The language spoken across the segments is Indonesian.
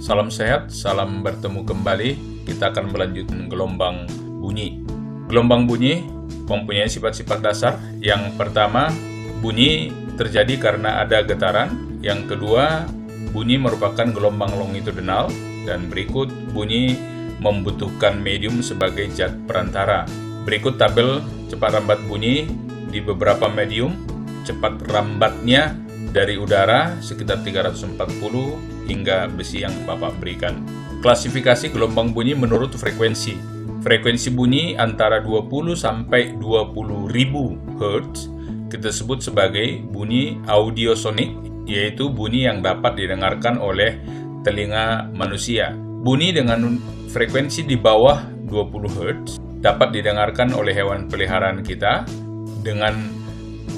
Salam sehat, salam bertemu kembali. Kita akan melanjutkan gelombang bunyi. Gelombang bunyi mempunyai sifat-sifat dasar. Yang pertama, bunyi terjadi karena ada getaran. Yang kedua, bunyi merupakan gelombang longitudinal. Dan berikut, bunyi membutuhkan medium sebagai zat perantara. Berikut tabel cepat rambat bunyi di beberapa medium. Cepat rambatnya dari udara sekitar 340 hingga besi yang Bapak berikan. Klasifikasi gelombang bunyi menurut frekuensi. Frekuensi bunyi antara 20 sampai 20.000 Hz kita sebut sebagai bunyi audiosonik, yaitu bunyi yang dapat didengarkan oleh telinga manusia. Bunyi dengan frekuensi di bawah 20 Hz dapat didengarkan oleh hewan peliharaan kita dengan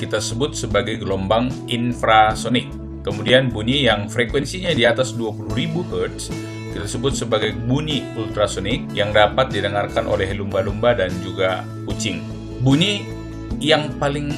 kita sebut sebagai gelombang infrasonik. Kemudian bunyi yang frekuensinya di atas 20.000 Hz kita sebut sebagai bunyi ultrasonik yang dapat didengarkan oleh lumba-lumba dan juga kucing. Bunyi yang paling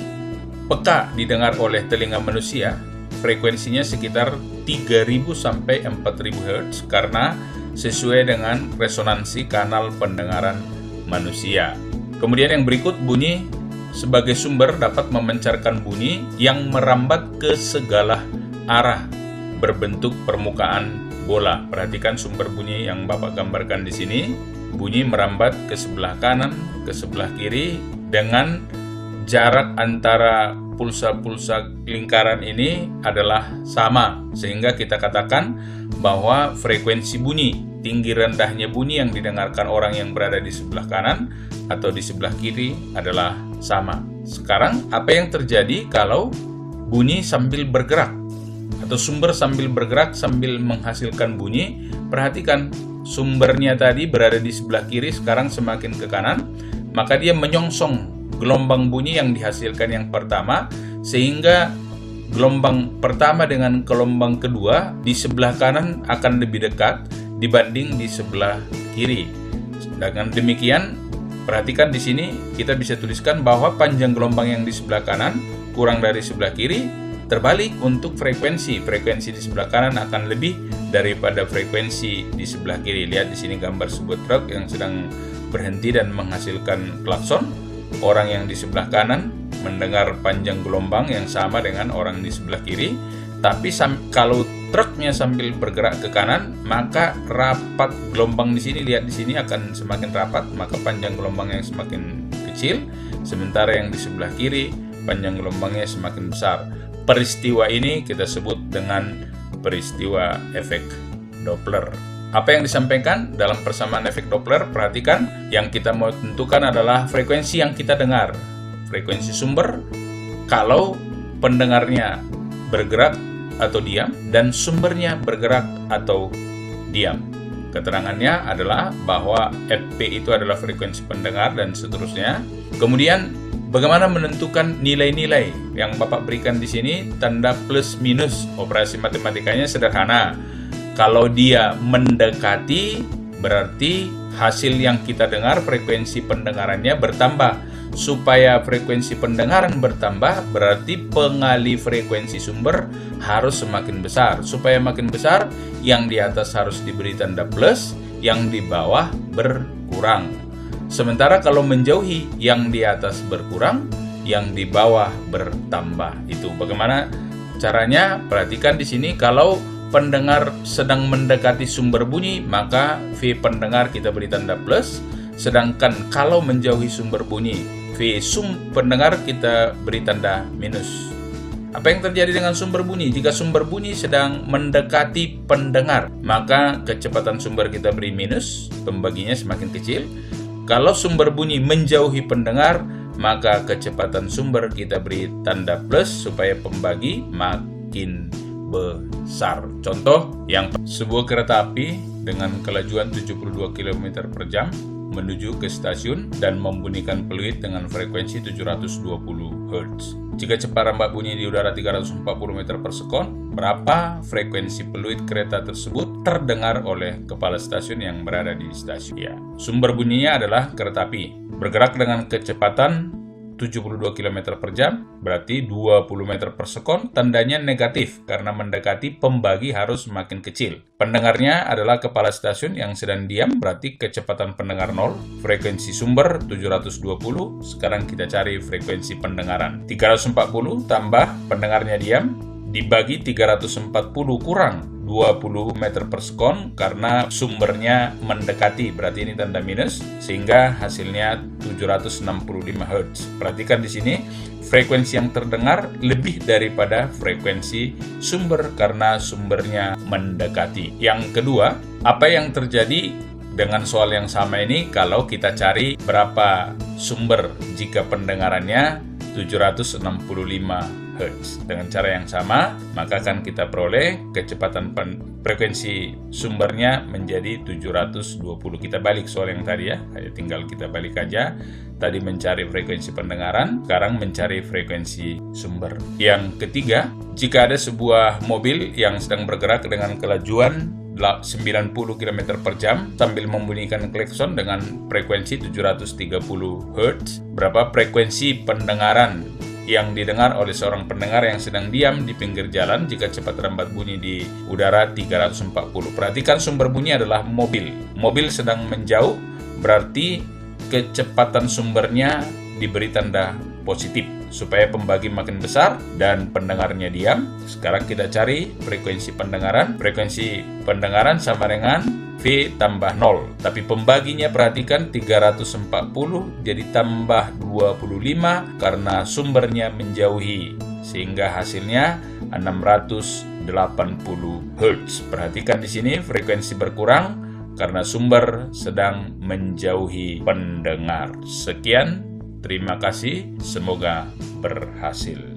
peka didengar oleh telinga manusia frekuensinya sekitar 3.000 sampai 4.000 Hz karena sesuai dengan resonansi kanal pendengaran manusia. Kemudian yang berikut, bunyi sebagai sumber dapat memancarkan bunyi yang merambat ke segala arah berbentuk permukaan bola. Perhatikan sumber bunyi yang Bapak gambarkan di sini. Bunyi merambat ke sebelah kanan, ke sebelah kiri dengan jarak antara pulsa-pulsa lingkaran ini adalah sama, sehingga kita katakan bahwa frekuensi bunyi, tinggi rendahnya bunyi yang didengarkan orang yang berada di sebelah kanan atau di sebelah kiri adalah sama. Sekarang, apa yang terjadi kalau bunyi sambil bergerak atau sumber sambil bergerak sambil menghasilkan bunyi? Perhatikan, sumbernya tadi berada di sebelah kiri, sekarang semakin ke kanan, maka dia menyongsong gelombang bunyi yang dihasilkan yang pertama, sehingga gelombang pertama dengan gelombang kedua di sebelah kanan akan lebih dekat dibanding di sebelah kiri. Dengan demikian, perhatikan di sini kita bisa tuliskan bahwa panjang gelombang yang di sebelah kanan kurang dari sebelah kiri. Terbalik untuk frekuensi di sebelah kanan akan lebih daripada frekuensi di sebelah kiri. Lihat di sini gambar sebuah truk yang sedang berhenti dan menghasilkan klakson. Orang yang di sebelah kanan mendengar panjang gelombang yang sama dengan orang di sebelah kiri. Tapi kalau truknya sambil bergerak ke kanan, maka rapat gelombang di sini, lihat di sini akan semakin rapat, maka panjang gelombangnya semakin kecil, sementara yang di sebelah kiri panjang gelombangnya semakin besar. Peristiwa ini kita sebut dengan peristiwa efek Doppler. Apa yang disampaikan dalam persamaan efek Doppler? Perhatikan, yang kita mau tentukan adalah frekuensi yang kita dengar, frekuensi sumber kalau pendengarnya bergerak atau diam, dan sumbernya bergerak atau diam. Keterangannya adalah bahwa Fp itu adalah frekuensi pendengar dan seterusnya. Kemudian bagaimana menentukan nilai-nilai yang Bapak berikan di sini? Tanda plus minus, operasi matematikanya sederhana. Kalau dia mendekati, berarti hasil yang kita dengar frekuensi pendengarannya bertambah. Supaya frekuensi pendengaran bertambah, berarti pengali frekuensi sumber harus semakin besar. Supaya makin besar, yang di atas harus diberi tanda plus, yang di bawah berkurang. Sementara kalau menjauhi, yang di atas berkurang, yang di bawah bertambah. Itu bagaimana caranya? Perhatikan di sini, kalau pendengar sedang mendekati sumber bunyi, maka V pendengar kita beri tanda plus. Sedangkan kalau menjauhi sumber bunyi, V pendengar kita beri tanda minus. Apa yang terjadi dengan sumber bunyi? Jika sumber bunyi sedang mendekati pendengar, maka kecepatan sumber kita beri minus, pembaginya semakin kecil. Kalau sumber bunyi menjauhi pendengar, maka kecepatan sumber kita beri tanda plus supaya pembagi makin besar. Contoh, yang sebuah kereta api dengan kelajuan 72 km per jam menuju ke stasiun dan membunyikan peluit dengan frekuensi 720 Hz. Jika cepat rambat bunyi di udara 340 meter per sekon, berapa frekuensi peluit kereta tersebut terdengar oleh kepala stasiun yang berada di stasiun? Ya, sumber bunyinya adalah kereta api bergerak dengan kecepatan 72 km per jam, berarti 20 meter per sekon, tandanya negatif karena mendekati pembagi harus makin kecil. Pendengarnya adalah kepala stasiun yang sedang diam, berarti kecepatan pendengar 0, frekuensi sumber 720, sekarang kita cari frekuensi pendengaran. 340 tambah pendengarnya diam, dibagi 340 kurang 20 meter per sekon karena sumbernya mendekati, berarti ini tanda minus, sehingga hasilnya 765 Hz. Perhatikan di sini, frekuensi yang terdengar lebih daripada frekuensi sumber karena sumbernya mendekati. Yang kedua, apa yang terjadi dengan soal yang sama ini kalau kita cari berapa sumber jika pendengarannya 765 Hz. Dengan cara yang sama, maka akan kita peroleh kecepatan frekuensi sumbernya menjadi 720. Kita balik soal yang tadi ya, tinggal kita balik aja. Tadi mencari frekuensi pendengaran, sekarang mencari frekuensi sumber. Yang ketiga, jika ada sebuah mobil yang sedang bergerak dengan kelajuan 90 km per jam sambil membunyikan klakson dengan frekuensi 730 Hz, berapa frekuensi pendengaran yang didengar oleh seorang pendengar yang sedang diam di pinggir jalan jika cepat lambat bunyi di udara 340. Perhatikan sumber bunyi adalah mobil. Mobil sedang menjauh, berarti kecepatan sumbernya diberi tanda positif supaya pembagi makin besar dan pendengarnya diam. Sekarang kita cari frekuensi pendengaran. Frekuensi pendengaran sama dengan V tambah 0. Tapi pembaginya perhatikan 340 jadi tambah 25 karena sumbernya menjauhi. Sehingga hasilnya 680 Hz. Perhatikan di sini frekuensi berkurang karena sumber sedang menjauhi pendengar. Sekian, terima kasih, semoga berhasil.